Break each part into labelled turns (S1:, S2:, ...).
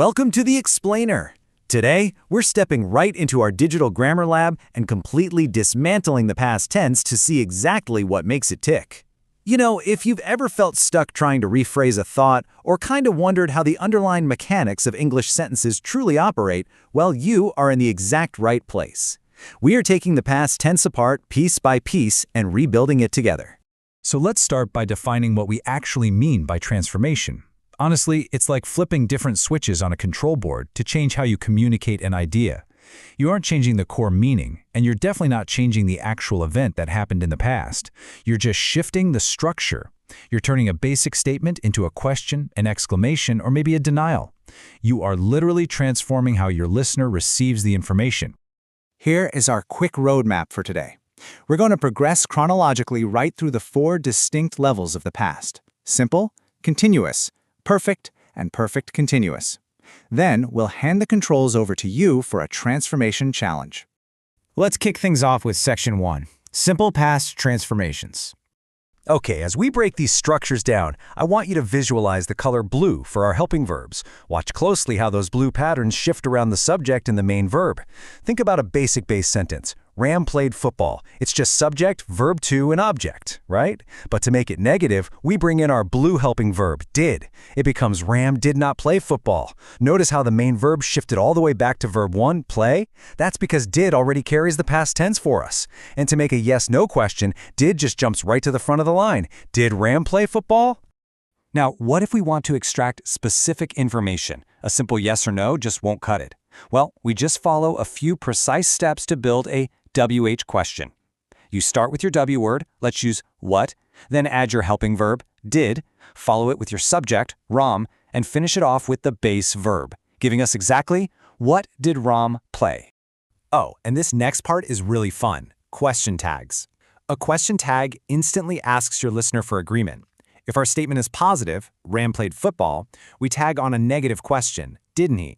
S1: Welcome to the Explainer. Today, we're stepping right into our digital grammar lab and completely dismantling the past tense to see exactly what makes it tick. You know, if you've ever felt stuck trying to rephrase a thought or kind of wondered how the underlying mechanics of English sentences truly operate, well, you are in the exact right place. We are taking the past tense apart piece by piece and rebuilding it together.
S2: So let's start by defining what we actually mean by transformation. Honestly, it's like flipping different switches on a control board to change how you communicate an idea. You aren't changing the core meaning, and you're definitely not changing the actual event that happened in the past. You're just shifting the structure. You're turning a basic statement into a question, an exclamation, or maybe a denial. You are literally transforming how your listener receives the information.
S3: Here is our quick roadmap for today. We're going to progress chronologically right through the 4 distinct levels of the past: simple, continuous, perfect, and perfect continuous. Then we'll hand the controls over to you for a transformation challenge.
S4: Let's kick things off with Section 1, Simple Past Transformations.
S1: Okay, as we break these structures down, I want you to visualize the color blue for our helping verbs. Watch closely how those blue patterns shift around the subject and the main verb. Think about a basic base sentence. Ram played football. It's just subject, verb to, and object, right? But to make it negative, we bring in our blue helping verb, did. It becomes Ram did not play football. Notice how the main verb shifted all the way back to verb 1, play? That's because did already carries the past tense for us. And to make a yes-no question, did just jumps right to the front of the line. Did Ram play football?
S5: Now, what if we want to extract specific information? A simple yes or no just won't cut it. Well, we just follow a few precise steps to build a WH question. You start with your W word, let's use what, then add your helping verb, did, follow it with your subject, Ram, and finish it off with the base verb, giving us exactly what did Ram play.
S4: Oh, and this next part is really fun, question tags. A question tag instantly asks your listener for agreement. If our statement is positive, Ram played football, we tag on a negative question, didn't he?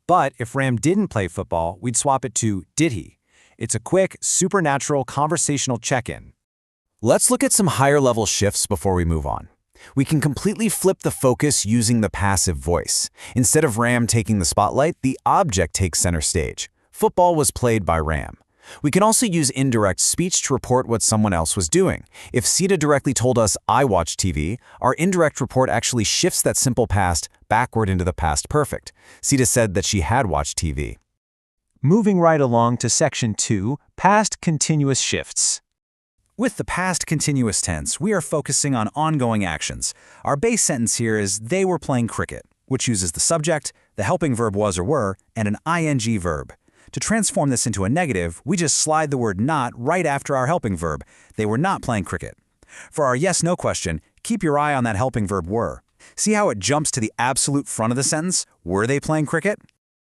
S4: But if Ram didn't play football, we'd swap it to did he? It's a quick, supernatural conversational check-in.
S3: Let's look at some higher-level shifts before we move on. We can completely flip the focus using the passive voice. Instead of Ram taking the spotlight, the object takes center stage. Football was played by Ram. We can also use indirect speech to report what someone else was doing. If Sita directly told us, I watched TV, our indirect report actually shifts that simple past backward into the past perfect. Sita said that she had watched TV.
S1: Moving right along to Section 2, Past Continuous Shifts. With the past continuous tense, we are focusing on ongoing actions. Our base sentence here is, they were playing cricket, which uses the subject, the helping verb was or were, and an ing verb. To transform this into a negative, we just slide the word not right after our helping verb. They were not playing cricket. For our yes-no question, keep your eye on that helping verb were. See how it jumps to the absolute front of the sentence? Were they playing cricket?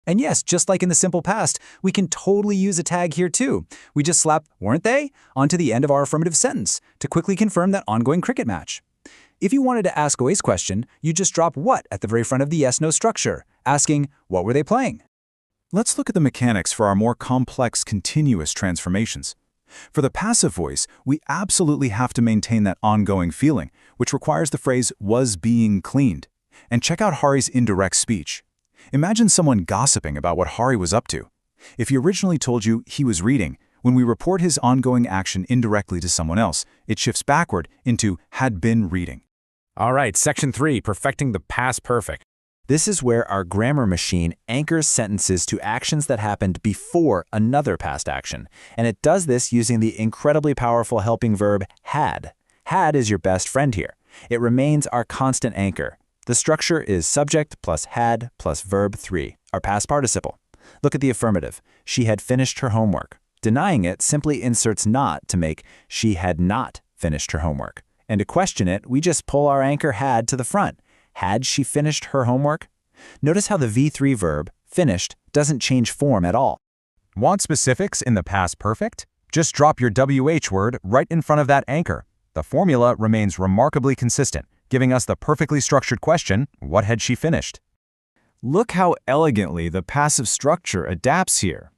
S1: And yes, just like in the simple past, we can totally use a tag here too. We just slap weren't they onto the end of our affirmative sentence to quickly confirm that ongoing cricket match. If you wanted to ask Oa's question, you just drop what at the very front of the yes-no structure, asking what were they playing?
S2: Let's look at the mechanics for our more complex continuous transformations. For the passive voice, we absolutely have to maintain that ongoing feeling, which requires the phrase was being cleaned. And check out Hari's indirect speech. Imagine someone gossiping about what Hari was up to. If he originally told you he was reading, when we report his ongoing action indirectly to someone else, it shifts backward into had been reading.
S4: All right, Section 3, Perfecting the Past Perfect.
S1: This is where our grammar machine anchors sentences to actions that happened before another past action, and it does this using the incredibly powerful helping verb had. Had is your best friend here. It remains our constant anchor. The structure is subject plus had plus verb 3, our past participle. Look at the affirmative. She had finished her homework. Denying it simply inserts not to make she had not finished her homework. And to question it, we just pull our anchor had to the front. Had she finished her homework? Notice how the V3 verb, finished, doesn't change form at all.
S6: Want specifics in the past perfect? Just drop your WH word right in front of that anchor. The formula remains remarkably consistent, giving us the perfectly structured question, what had she finished?
S3: Look how elegantly the passive structure adapts here.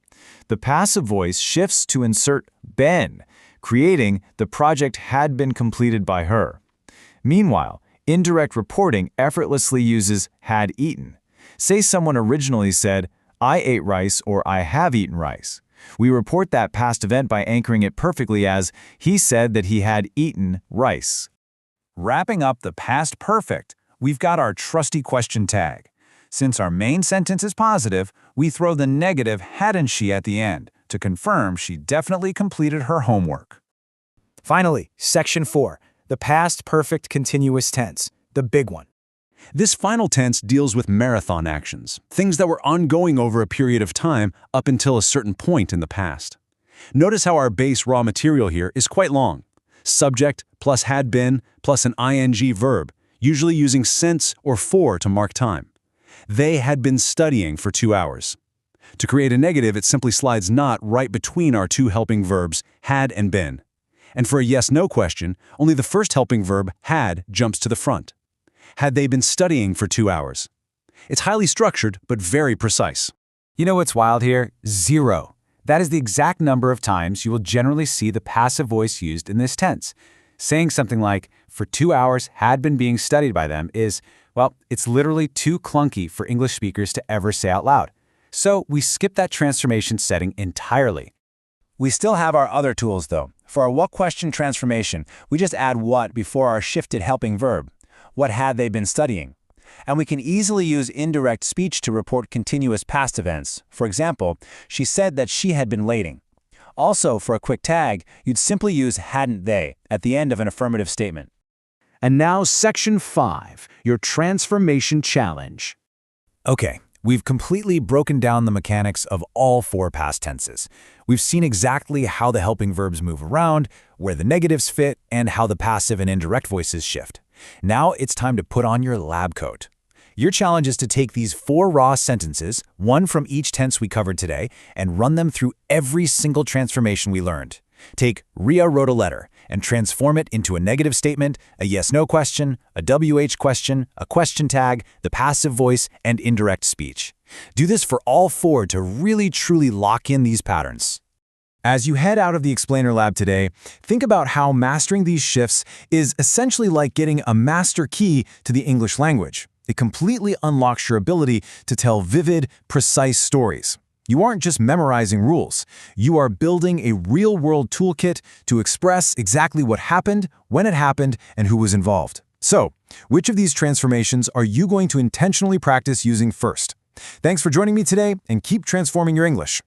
S3: The passive voice shifts to insert been, creating the project had been completed by her. Meanwhile, indirect reporting effortlessly uses had eaten. Say someone originally said, I ate rice or I have eaten rice. We report that past event by anchoring it perfectly as, he said that he had eaten rice.
S1: Wrapping up the past perfect, we've got our trusty question tag. Since our main sentence is positive, we throw the negative hadn't she at the end to confirm she definitely completed her homework.
S3: Finally, Section 4, the past perfect continuous tense, the big one.
S7: This final tense deals with marathon actions, things that were ongoing over a period of time up until a certain point in the past. Notice how our base raw material here is quite long. Subject plus had been plus an ing verb, usually using since or for to mark time. They had been studying for 2 hours. To create a negative, it simply slides not right between our two helping verbs, had and been. And for a yes-no question, only the first helping verb, had, jumps to the front. Had they been studying for 2 hours? It's highly structured, but very precise.
S3: You know what's wild here? 0. That is the exact number of times you will generally see the passive voice used in this tense. Saying something like, for 2 hours had been being studied by them is, well, it's literally too clunky for English speakers to ever say out loud. So we skip that transformation setting entirely. We still have our other tools though. For our what question transformation, we just add what before our shifted helping verb. What had they been studying? And we can easily use indirect speech to report continuous past events. For example, she said that she had been lating. Also, for a quick tag, you'd simply use hadn't they at the end of an affirmative statement.
S7: And now Section 5, your transformation challenge.
S2: Okay, we've completely broken down the mechanics of all 4 past tenses. We've seen exactly how the helping verbs move around, where the negatives fit, and how the passive and indirect voices shift. Now it's time to put on your lab coat. Your challenge is to take these 4 raw sentences, one from each tense we covered today, and run them through every single transformation we learned. Take Ria wrote a letter and transform it into a negative statement, a yes-no question, a WH question, a question tag, the passive voice, and indirect speech. Do this for all 4 to really truly lock in these patterns. As you head out of the Explainer Lab today, think about how mastering these shifts is essentially like getting a master key to the English language. It completely unlocks your ability to tell vivid, precise stories. You aren't just memorizing rules. You are building a real-world toolkit to express exactly what happened, when it happened, and who was involved. So, which of these transformations are you going to intentionally practice using first? Thanks for joining me today, and keep transforming your English.